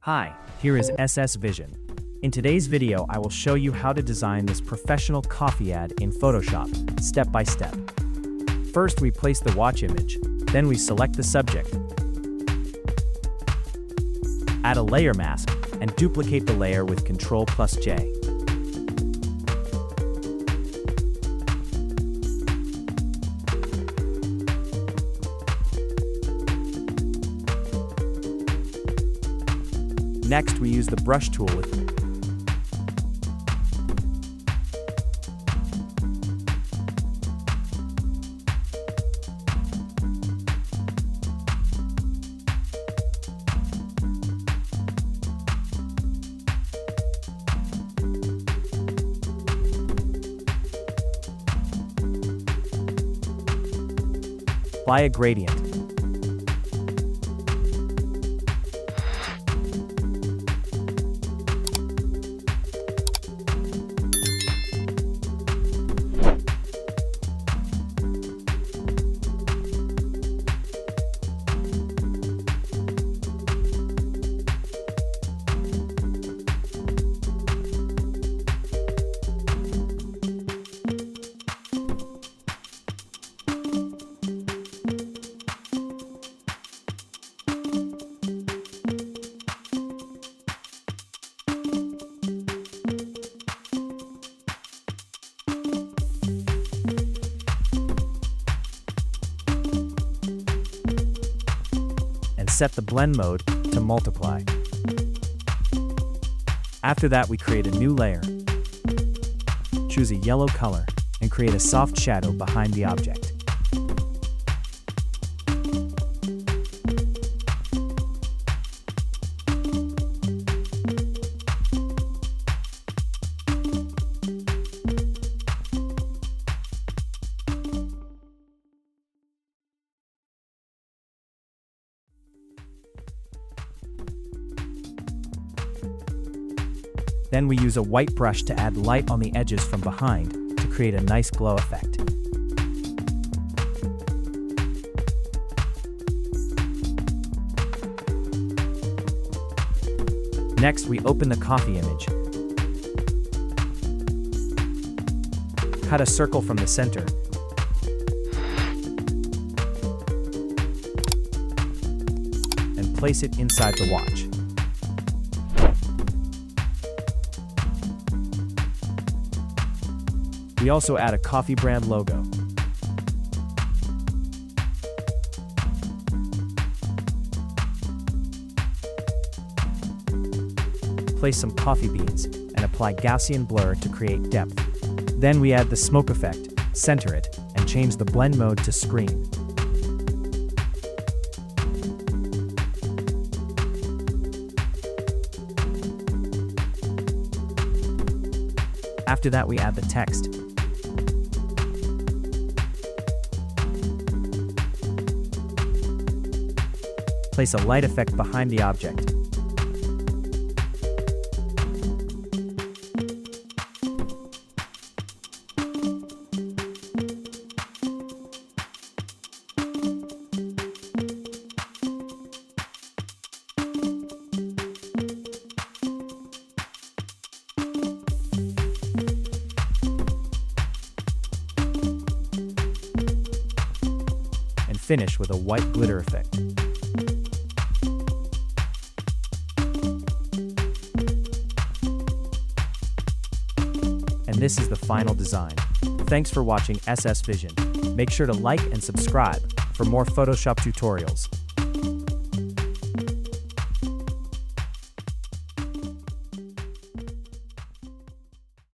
Hi, here is SS Vision. In today's video, I will show you how to design this professional coffee ad in Photoshop, step by step. First, we place the watch image, then we select the subject. Add a layer mask, and duplicate the layer with Ctrl+J. Next, we use the brush tool apply a gradient. Set the blend mode to multiply. After that, we create a new layer. Choose a yellow color and create a soft shadow behind the object. Then we use a white brush to add light on the edges from behind to create a nice glow effect. Next, we open the coffee image. Cut a circle from the center. And place it inside the watch. We also add a coffee brand logo. Place some coffee beans and apply Gaussian blur to create depth. Then we add the smoke effect, center it, and change the blend mode to screen. After that, we add the text. Place a light effect behind the object. And finish with a white glitter effect. And this is the final design. Thanks for watching SS Vision. Make sure to like and subscribe for more Photoshop tutorials.